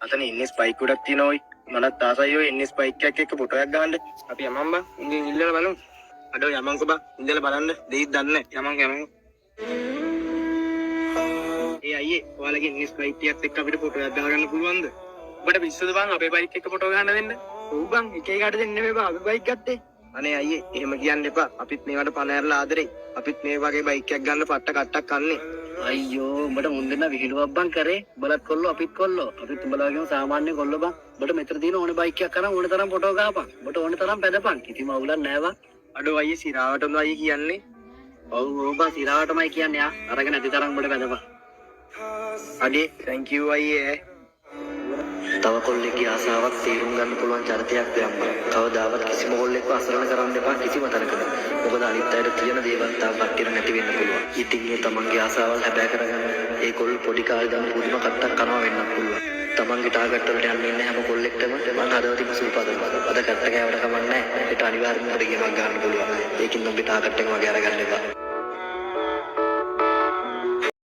අතන ඉන්නේ ස්පයික් ගොඩක් තියෙනවා ඔයි. මනත් ආසයි ඔය ඉන්නේ ස්පයික් එකක් එක්ක ෆොටෝ එකක් ගන්න. අපි යමන් බා. ඉන්නේ ඉල්ලලා බලමු. අඩෝ යමන්කෝ බා. ඉඳලා බලන්න. දෙයිත් දන්නේ නැහැ. යමන්. ඒ අයියේ ඔයාලගේ ඉන්නේ ස්පයික් එකත් එක්ක අපිට ෆොටෝ එකක් ගන්න පුළුවන්ද? ඔබට පිස්සුද බං අපේ බයික් එක ෆොටෝ ගන්න දෙන්න? ඔව් බං එක එකට දෙන්න නෙමෙයි බං අපි බයික් ගත්තේ. අනේ අයියේ එහෙම කියන්න එපා. අපිත් මේවට පණ ඇරලා ආදරේ. අපිත් මේ වගේ බයික් එකක් ගන්න පට්ට කට්ටක් කන්නේ. අයියෝ උඹට මුන් දෙන්න විහිළුවක් බං කරේ. උඹලත් කොල්ලෝ අපිත් කොල්ලෝ. අපිත් උඹලා වගේම සාමාන්‍ය කොල්ලෝ බං. උඹට මෙතන තියෙන ඕනේ බයික් එකක් කරන් ඕනේ තරම් ෆොටෝ ගහපන්. උඹට ඕනේ තරම් පැදපන්. කිසිම අවුලක් නැහැ බං. අඩෝ අයියේ සිරාවටම අයියේ කියන්නේ. ඔව් බං සිරාවටමයි කියන්නේ ආ. අරගෙන නැති තරම් උඹට පැදපන්. අඩේ thank you අයියේ. තව කොල්ලෙක්ගේ ආසාවක් තේරුම් ගන්න පුළුවන් චරිතයක් දෙයම්මා. කවදාවත් කිසිම කොල්ලෙක්ව අසරණ කරන්න එපා කිසිම තැනකද. මොකද අනිත් අයට තියෙන දේවල් තාම කට්ටියට නැති වෙන්න පුළුවන්. ඉතින් ඒ තමන්ගේ ආසාවල් හැබෑ කරගන්න. ඒ කොල්ල පොඩි කාලේ දම පුදුම කට්ටක් කනවා වෙන්නත් පුළුවන්. තමන්ගේ ටාගට් වලට යන්න ඉන්නේ හැම කොල්ලෙක්ටම මං හදවතින් සූපදනවා. අද කට්ට කෑවට කමක් නැහැ. ඒට අනිවාර්යෙන්ම උඩ ගියමක් ගන්න පුළුවන්. ඒකින් නම් ටාගට් එක මගේ අරගන්න එපා.